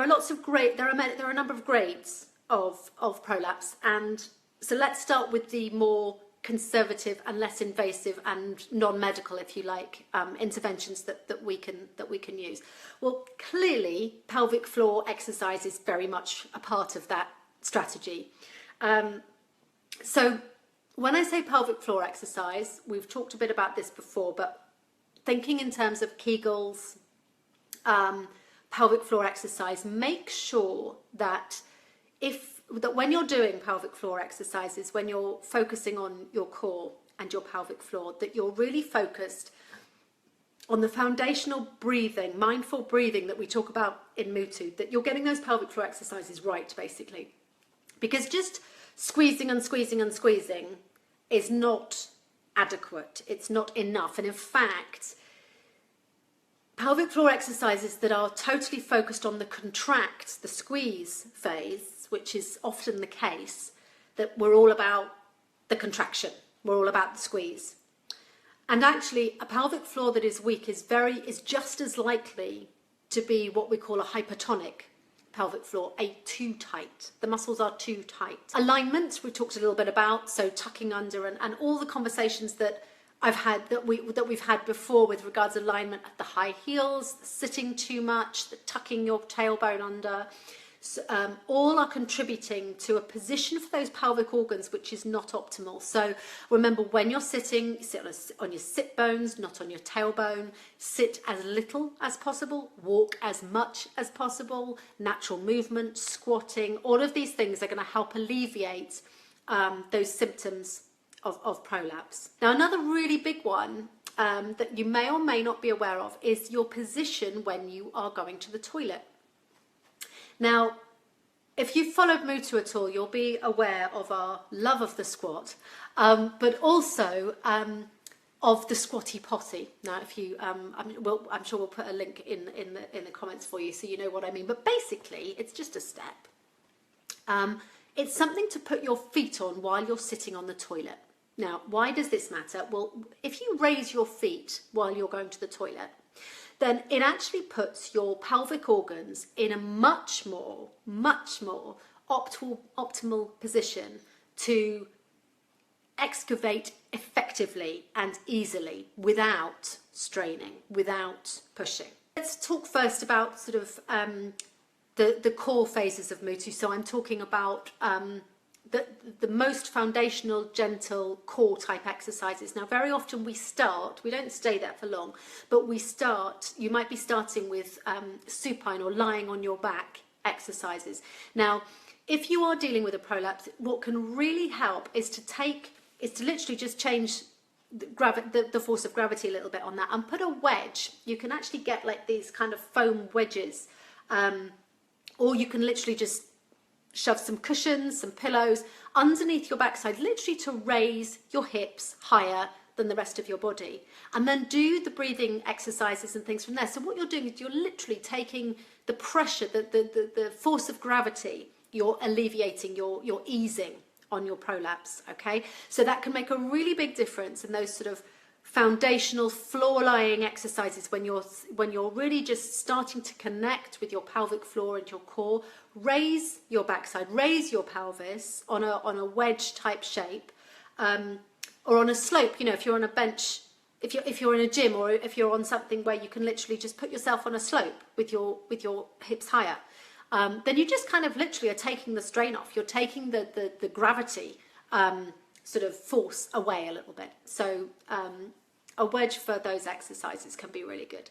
are lots of there are a number of grades of prolapse, and so let's start with the more conservative and less invasive and non-medical, if you like, interventions that we can use. Well, clearly pelvic floor exercise is very much a part of that strategy. So when I say pelvic floor exercise, we've talked a bit about this before, but thinking in terms of Kegels, pelvic floor exercise, make sure that when you're doing pelvic floor exercises, when you're focusing on your core and your pelvic floor, that you're really focused on the foundational breathing, mindful breathing that we talk about in Mutu, that you're getting those pelvic floor exercises right, basically. Because just squeezing and squeezing and squeezing is not adequate. It's not enough. And in fact, pelvic floor exercises that are totally focused on the contract, the squeeze phase, which is often the case, that we're all about the contraction, we're all about the squeeze. And actually, a pelvic floor that is weak is just as likely to be what we call a hypertonic pelvic floor, too tight. The muscles are too tight. Alignment, we talked a little bit about, so tucking under and all the conversations that I've had that we've had before with regards to alignment, the high heels, the sitting too much, the tucking your tailbone under, all are contributing to a position for those pelvic organs which is not optimal. So remember, when you're sitting, sit on your sit bones, not on your tailbone. Sit as little as possible, walk as much as possible, natural movement, squatting, all of these things are going to help alleviate those symptoms of prolapse. Now, another really big one that you may or may not be aware of is your position when you are going to the toilet. Now, if you've followed Mutu at all, you'll be aware of our love of the squat, but also of the squatty potty. Now, if you, I'm sure we'll put a link in the comments for you so you know what I mean. But basically, it's just a step. It's something to put your feet on while you're sitting on the toilet. Now, why does this matter? Well, if you raise your feet while you're going to the toilet, then it actually puts your pelvic organs in a much more optimal position to excavate effectively and easily without straining, without pushing. Let's talk first about sort of the core phases of Mutu. So I'm talking about the most foundational, gentle core type exercises. Now, very often we don't stay there for long, but you might be starting with supine or lying on your back exercises. Now, if you are dealing with a prolapse, what can really help is to literally just change the force of gravity a little bit on that and put a wedge. You can actually get like these kind of foam wedges, or you can literally just shove some cushions, some pillows underneath your backside, literally to raise your hips higher than the rest of your body. And then do the breathing exercises and things from there. So what you're doing is you're literally taking the pressure, the force of gravity, you're alleviating, you're easing on your prolapse, okay? So that can make a really big difference in those sort of foundational floor-lying exercises when you're really just starting to connect with your pelvic floor and your core. Raise your backside, raise your pelvis on a wedge type shape, or on a slope. You know, if you're on a bench, if you're in a gym, or if you're on something where you can literally just put yourself on a slope with your hips higher, then you just kind of literally are taking the strain off. You're taking the gravity sort of force away a little bit. So a wedge for those exercises can be really good.